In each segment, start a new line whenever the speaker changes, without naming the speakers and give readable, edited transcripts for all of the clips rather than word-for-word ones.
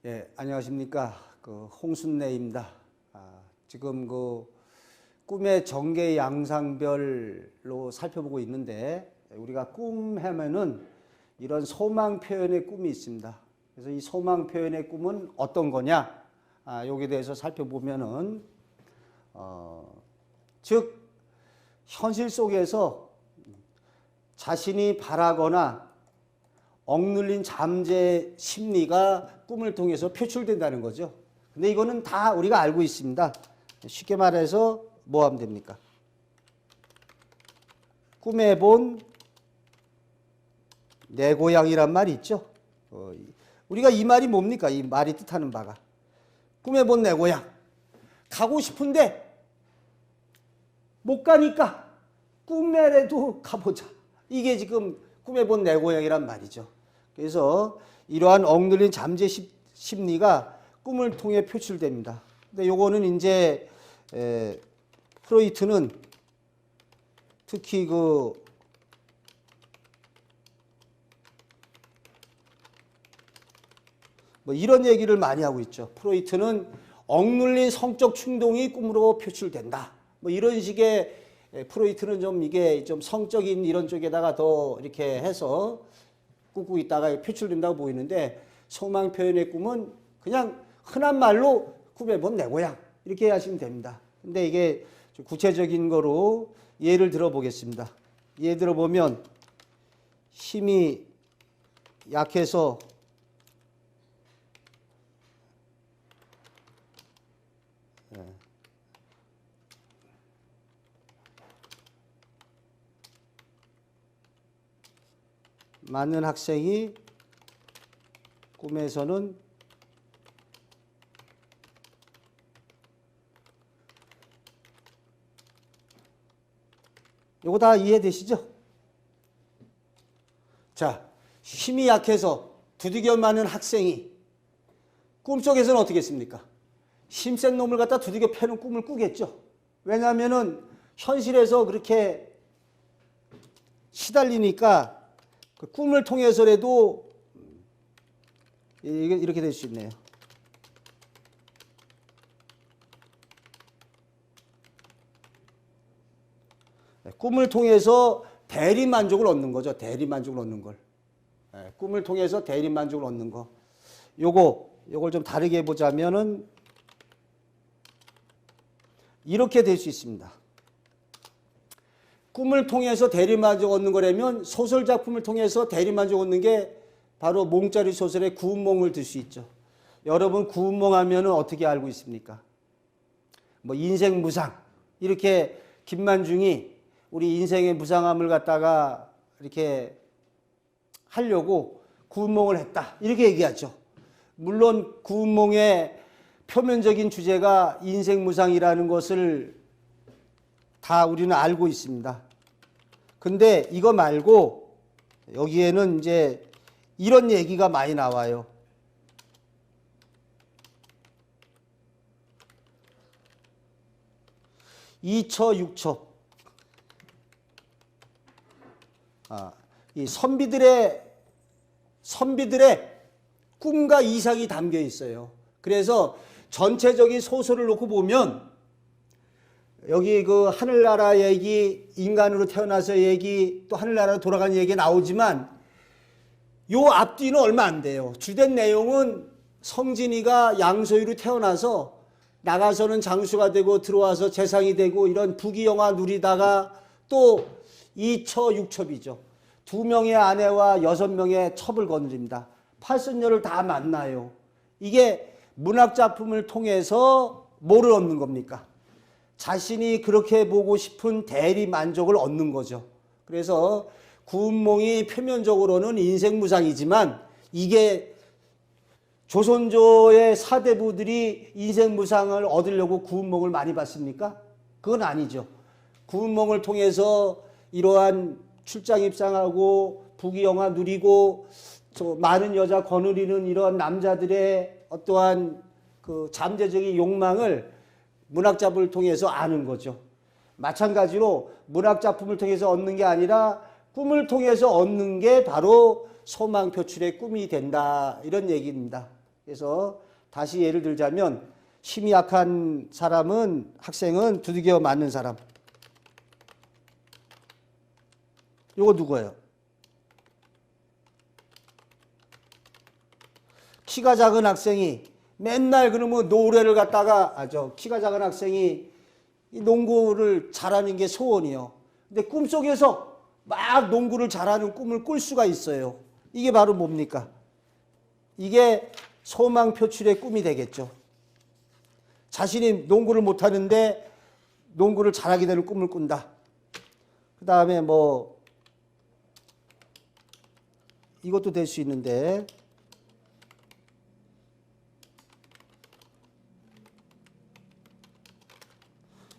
예, 안녕하십니까. 홍순례입니다. 지금 꿈의 전개 양상별로 살펴보고 있는데, 우리가 꿈 하면은 이런 소망 표현의 꿈이 있습니다. 그래서 이 소망 표현의 꿈은 어떤 거냐? 여기에 대해서 살펴보면은, 즉, 현실 속에서 자신이 바라거나 억눌린 잠재 심리가 꿈을 통해서 표출된다는 거죠. 근데 이거는 다 우리가 알고 있습니다. 쉽게 말해서 뭐 하면 됩니까? 꿈에 본 내 고향이란 말이 있죠. 우리가 이 말이 뭡니까? 이 말이 뜻하는 바가. 꿈에 본 내 고향. 가고 싶은데 못 가니까 꿈에라도 가보자. 이게 지금 꿈에 본 내 고향이란 말이죠. 그래서 이러한 억눌린 잠재 심리가 꿈을 통해 표출됩니다. 근데 요거는 이제 프로이트는 특히 뭐 이런 얘기를 많이 하고 있죠. 프로이트는 억눌린 성적 충동이 꿈으로 표출된다. 뭐 이런 식의 프로이트는 좀 이게 좀 성적인 이런 쪽에다가 더 이렇게 해서 꾸고 있다가 표출된다고 보이는데, 소망 표현의 꿈은 그냥 흔한 말로 꿈에 본 내 고향 이렇게 하시면 됩니다. 근데 이게 좀 구체적인 거로 예를 들어 보겠습니다. 예를 들어 보면 힘이 약해서 많은 학생이 꿈에서는 이거 다 이해되시죠? 자, 힘이 약해서 두들겨 맞는 학생이 꿈속에서는 어떻게 했습니까? 힘센 놈을 갖다 두들겨 패는 꿈을 꾸겠죠. 왜냐하면은 현실에서 그렇게 시달리니까 그 꿈을 통해서라도 이렇게 될 수 있네요. 꿈을 통해서 대리만족을 얻는 거죠. 대리만족을 얻는 걸. 꿈을 통해서 대리만족을 얻는 거. 요걸 좀 다르게 해보자면은 이렇게 될 수 있습니다. 꿈을 통해서 대리만족 얻는 거라면 소설 작품을 통해서 대리만족 얻는 게 바로 몽짜리 소설의 구운몽을 들 수 있죠. 여러분 구운몽 하면은 어떻게 알고 있습니까? 뭐 인생 무상 이렇게 김만중이 우리 인생의 무상함을 갖다가 이렇게 하려고 구운몽을 했다 이렇게 얘기하죠. 물론 구운몽의 표면적인 주제가 인생 무상이라는 것을 다 우리는 알고 있습니다. 근데 이거 말고 여기에는 이제 이런 얘기가 많이 나와요. 이처육처. 이 선비들의 꿈과 이상이 담겨 있어요. 그래서 전체적인 소설을 놓고 보면 여기 하늘나라 얘기, 인간으로 태어나서 얘기, 또 하늘나라로 돌아가는 얘기 나오지만 요 앞뒤는 얼마 안 돼요. 주된 내용은 성진이가 양소유로 태어나서 나가서는 장수가 되고 들어와서 재상이 되고 이런 부귀영화 누리다가 또 이처육첩이죠. 2명의 아내와 6명의 첩을 거느립니다. 팔순녀를 다 만나요. 이게 문학작품을 통해서 뭐를 얻는 겁니까? 자신이 그렇게 보고 싶은 대리 만족을 얻는 거죠. 그래서 구운몽이 표면적으로는 인생 무상이지만 이게 조선조의 사대부들이 인생 무상을 얻으려고 구운몽을 많이 봤습니까? 그건 아니죠. 구운몽을 통해서 이러한 출장 입상하고 부귀영화 누리고 많은 여자 거느리는 이러한 남자들의 어떠한 그 잠재적인 욕망을 문학작품을 통해서 아는 거죠. 마찬가지로 문학작품을 통해서 얻는 게 아니라 꿈을 통해서 얻는 게 바로 소망 표출의 꿈이 된다 이런 얘기입니다. 그래서 다시 예를 들자면 힘이 약한 사람은 학생은 두들겨 맞는 사람. 요거 누구예요? 키가 작은 학생이 맨날 그러면 노래를 갖다가 키가 작은 학생이 이 농구를 잘하는 게 소원이요. 근데 꿈속에서 막 농구를 잘하는 꿈을 꿀 수가 있어요. 이게 바로 뭡니까? 이게 소망 표출의 꿈이 되겠죠. 자신이 농구를 못하는데 농구를 잘하게 되는 꿈을 꾼다. 그 다음에 뭐 이것도 될 수 있는데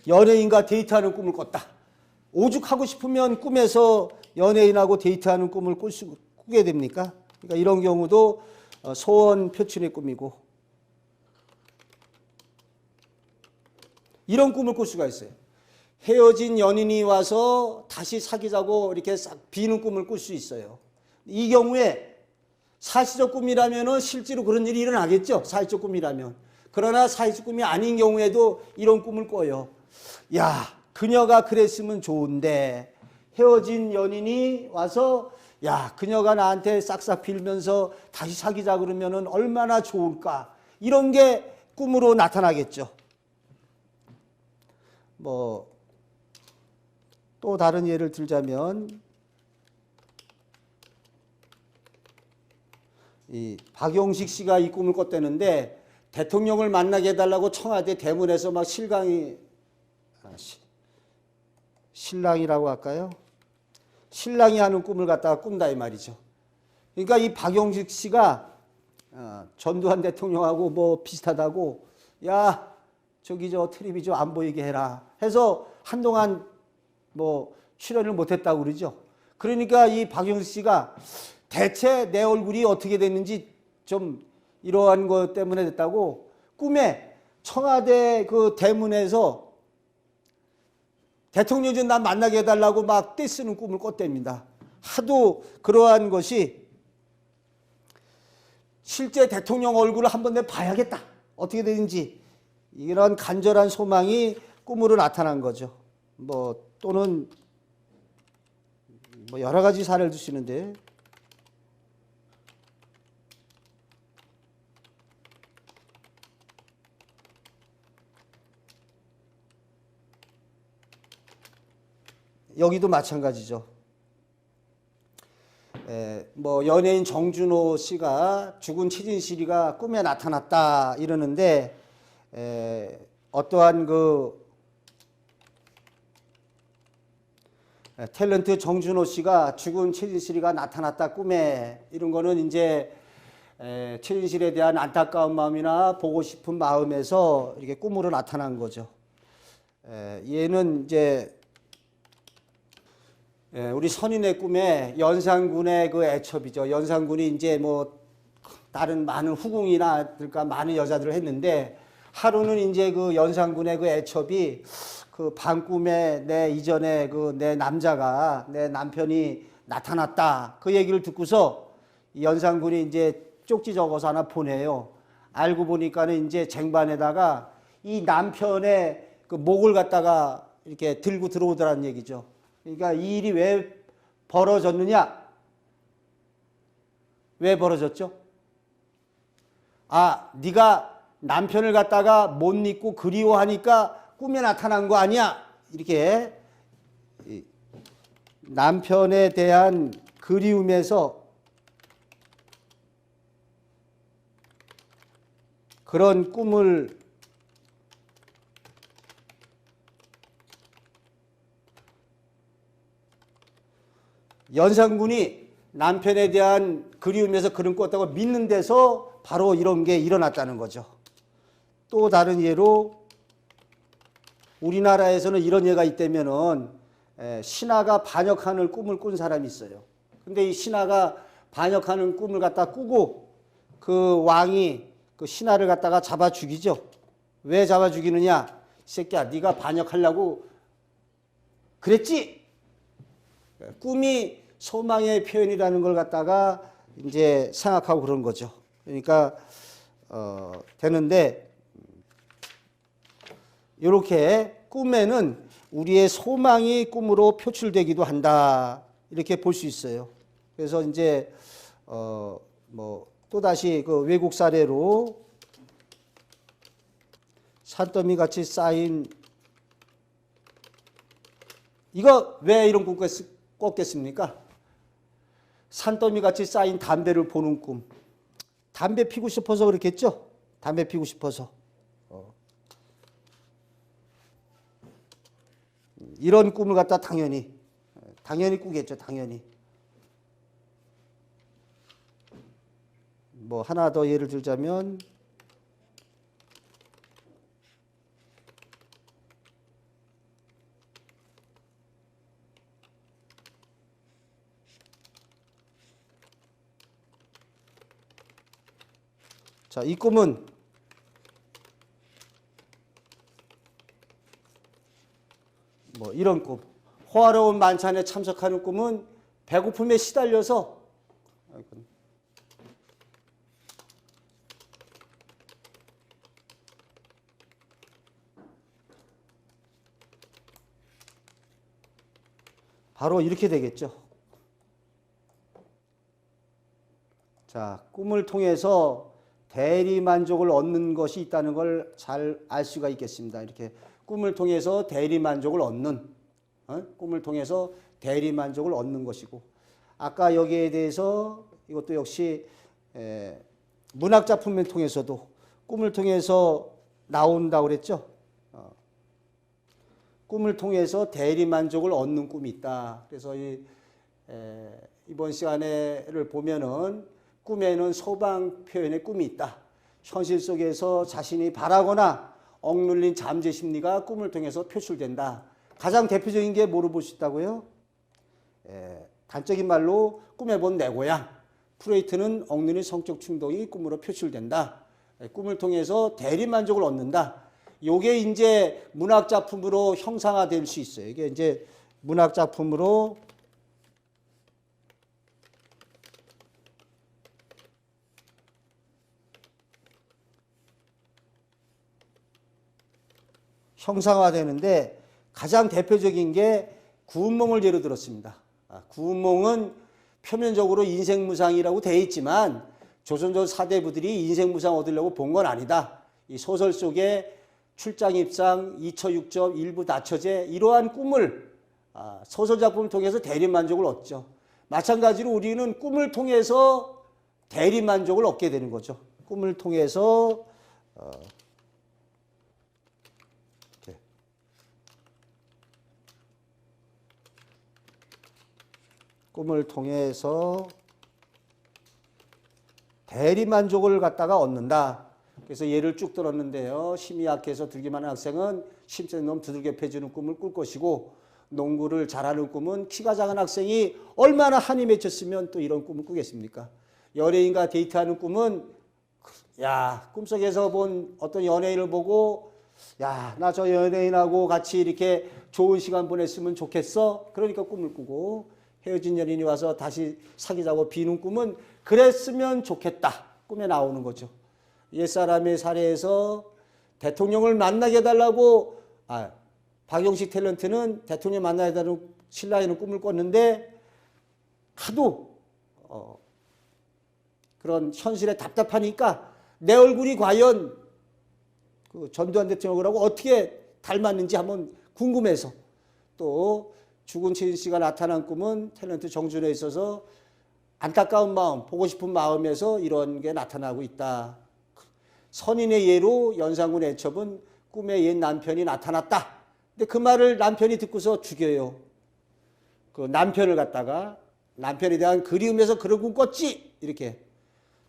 연예인과 데이트하는 꿈을 꿨다. 오죽하고 싶으면 꿈에서 연예인하고 데이트하는 꿈을 꾸게 됩니까? 그러니까 이런 경우도 소원 표출의 꿈이고 이런 꿈을 꿀 수가 있어요. 헤어진 연인이 와서 다시 사귀자고 이렇게 싹 비는 꿈을 꿀 수 있어요. 이 경우에 사실적 꿈이라면 실제로 그런 일이 일어나겠죠. 사실적 꿈이라면. 그러나 사실적 꿈이 아닌 경우에도 이런 꿈을 꿔요. 야, 그녀가 그랬으면 좋은데 헤어진 연인이 와서 야, 그녀가 나한테 싹싹 빌면서 다시 사귀자 그러면 얼마나 좋을까. 이런 게 꿈으로 나타나겠죠. 뭐 또 다른 예를 들자면 이 박용식 씨가 이 꿈을 꿨다는데 대통령을 만나게 해달라고 청와대 대문에서 막 신랑이라고 할까요? 신랑이 하는 꿈을 갖다가 꾼다 이 말이죠. 그러니까 이 박용식 씨가 전두환 대통령하고 뭐 비슷하다고 야 저기 저 텔레비 좀 안 보이게 해라 해서 한동안 뭐 출연을 못했다고 그러죠. 그러니까 이 박용식 씨가 대체 내 얼굴이 어떻게 됐는지 좀 이러한 것 때문에 됐다고 꿈에 청와대 그 대문에서 대통령 좀 나 만나게 해달라고 막 떼쓰는 꿈을 꿨답니다. 하도 그러한 것이 실제 대통령 얼굴을 한번 내가 봐야겠다. 어떻게 되는지 이런 간절한 소망이 꿈으로 나타난 거죠. 뭐 또는 뭐 여러 가지 사례를 드시는데 여기도 마찬가지죠. 뭐 연예인 정준호 씨가 죽은 최진실이가 꿈에 나타났다 이러는데 어떠한 그 탤런트 정준호 씨가 죽은 최진실이가 나타났다 꿈에 이런 거는 이제 최진실에 대한 안타까운 마음이나 보고 싶은 마음에서 이렇게 꿈으로 나타난 거죠. 얘는 이제 우리 선인의 꿈에 연산군의 그 애첩이죠. 연산군이 이제 뭐 다른 많은 후궁이나 그러니까 많은 여자들을 했는데 하루는 이제 그 연산군의 그 애첩이 그 밤꿈에 내 이전에 그 내 남자가 내 남편이 나타났다. 그 얘기를 듣고서 연산군이 이제 쪽지 적어서 하나 보내요. 알고 보니까는 이제 쟁반에다가 이 남편의 그 목을 갖다가 이렇게 들고 들어오더라는 얘기죠. 그러니까 이 일이 왜 벌어졌느냐? 왜 벌어졌죠? 아, 네가 남편을 갖다가 못 잊고 그리워하니까 꿈에 나타난 거 아니야? 이렇게 남편에 대한 그리움에서 그런 꿈을 연산군이 남편에 대한 그리움에서 그런 꿨다고 믿는 데서 바로 이런 게 일어났다는 거죠. 또 다른 예로 우리나라에서는 이런 예가 있다면은 신하가 반역하는 꿈을 꾼 사람이 있어요. 근데 이 신하가 반역하는 꿈을 갖다 꾸고 그 왕이 그 신하를 갖다가 잡아 죽이죠. 왜 잡아 죽이느냐? 이 새끼야, 네가 반역하려고 그랬지? 꿈이 소망의 표현이라는 걸 갖다가 이제 생각하고 그런 거죠. 그러니까 되는데 이렇게 꿈에는 우리의 소망이 꿈으로 표출되기도 한다. 이렇게 볼 수 있어요. 그래서 이제 뭐 또다시 그 외국 사례로 산더미 같이 쌓인 이거 왜 이런 꿈 꿨겠습니까? 산더미 같이 쌓인 담배를 보는 꿈. 담배 피고 싶어서 그렇겠죠? 담배 피고 싶어서. 이런 꿈을 갖다 당연히 꾸겠죠. 당연히. 뭐 하나 더 예를 들자면 자, 이 꿈은 뭐 이런 꿈. 호화로운 만찬에 참석하는 꿈은 배고픔에 시달려서 바로 이렇게 되겠죠. 자, 꿈을 통해서 대리 만족을 얻는 것이 있다는 걸 잘 알 수가 있겠습니다. 이렇게 꿈을 통해서 대리 만족을 얻는, 꿈을 통해서 대리 만족을 얻는 것이고, 아까 여기에 대해서 이것도 역시 문학 작품을 통해서도 꿈을 통해서 나온다고 그랬죠. 꿈을 통해서 대리 만족을 얻는 꿈이 있다. 그래서 이번 시간에를 보면은 꿈에는 소방 표현의 꿈이 있다. 현실 속에서 자신이 바라거나 억눌린 잠재 심리가 꿈을 통해서 표출된다. 가장 대표적인 게 뭐로 볼 수 있다고요? 단적인 말로 꿈에 본 내 고향. 프로이트는 억눌린 성적 충동이 꿈으로 표출된다. 꿈을 통해서 대리 만족을 얻는다. 요게 이제 문학 작품으로 형상화될 수 있어요. 이게 이제 문학 작품으로 형상화되는데 가장 대표적인 게 구운몽을 예로 들었습니다. 구운몽은 표면적으로 인생무상이라고 되어 있지만 조선조 사대부들이 인생무상 얻으려고 본 건 아니다. 이 소설 속에 출장입상, 이처육접, 일부 다처제 이러한 꿈을 소설 작품을 통해서 대리만족을 얻죠. 마찬가지로 우리는 꿈을 통해서 대리만족을 얻게 되는 거죠. 꿈을 통해서 꿈을 통해서 대리만족을 갖다가 얻는다. 그래서 예를 쭉 들었는데요. 힘이 약해서 들기만 한 학생은 힘센 놈 두들겨 패주는 꿈을 꿀 것이고 농구를 잘하는 꿈은 키가 작은 학생이 얼마나 한이 맺혔으면 또 이런 꿈을 꾸겠습니까? 연예인과 데이트하는 꿈은 야 꿈속에서 본 어떤 연예인을 보고 야 나 저 연예인하고 같이 이렇게 좋은 시간 보냈으면 좋겠어. 그러니까 꿈을 꾸고 헤어진 연인이 와서 다시 사귀자고 비는 꿈은 그랬으면 좋겠다. 꿈에 나오는 거죠. 옛사람의 사례에서 대통령을 만나게 해달라고 박용식 탤런트는 대통령 만나게 해달라고 신라에는 꿈을 꿨는데 하도 그런 현실에 답답하니까 내 얼굴이 과연 그 전두환 대통령하고 어떻게 닮았는지 한번 궁금해서 또 죽은 최진 씨가 나타난 꿈은 탤런트 정준에 있어서 안타까운 마음, 보고 싶은 마음에서 이런 게 나타나고 있다. 선인의 예로 연산군 애첩은 꿈에 옛 남편이 나타났다. 근데 그 말을 남편이 듣고서 죽여요. 그 남편을 갖다가 남편에 대한 그리움에서 그런 꿈 꿨지. 이렇게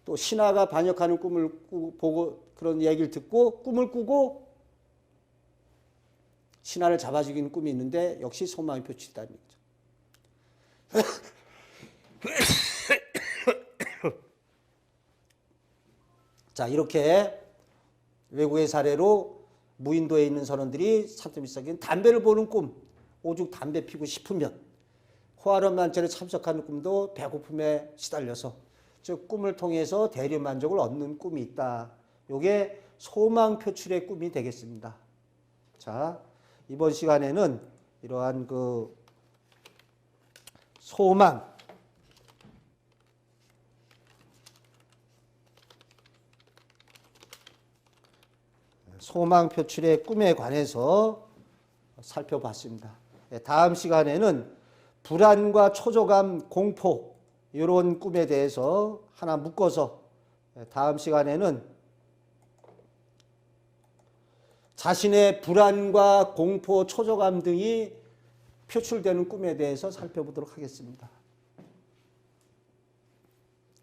또 신하가 반역하는 꿈을 보고 그런 얘기를 듣고 꿈을 꾸고 신하를 잡아 죽이는 꿈이 있는데 역시 소망이 표출됐다는 거죠. 자, 이렇게 외국의 사례로 무인도에 있는 선원들이 산더미 쌓인 담배를 보는 꿈, 오죽 담배 피고 싶으면 호화로운 만찬에 참석하는 꿈도 배고픔에 시달려서 즉 꿈을 통해서 대리만족을 얻는 꿈이 있다. 요게 소망 표출의 꿈이 되겠습니다. 자, 이번 시간에는 이러한 그 소망, 소망 표출의 꿈에 관해서 살펴봤습니다. 다음 시간에는 불안과 초조감, 공포 이런 꿈에 대해서 하나 묶어서 다음 시간에는 자신의 불안과 공포, 초조감 등이 표출되는 꿈에 대해서 살펴보도록 하겠습니다.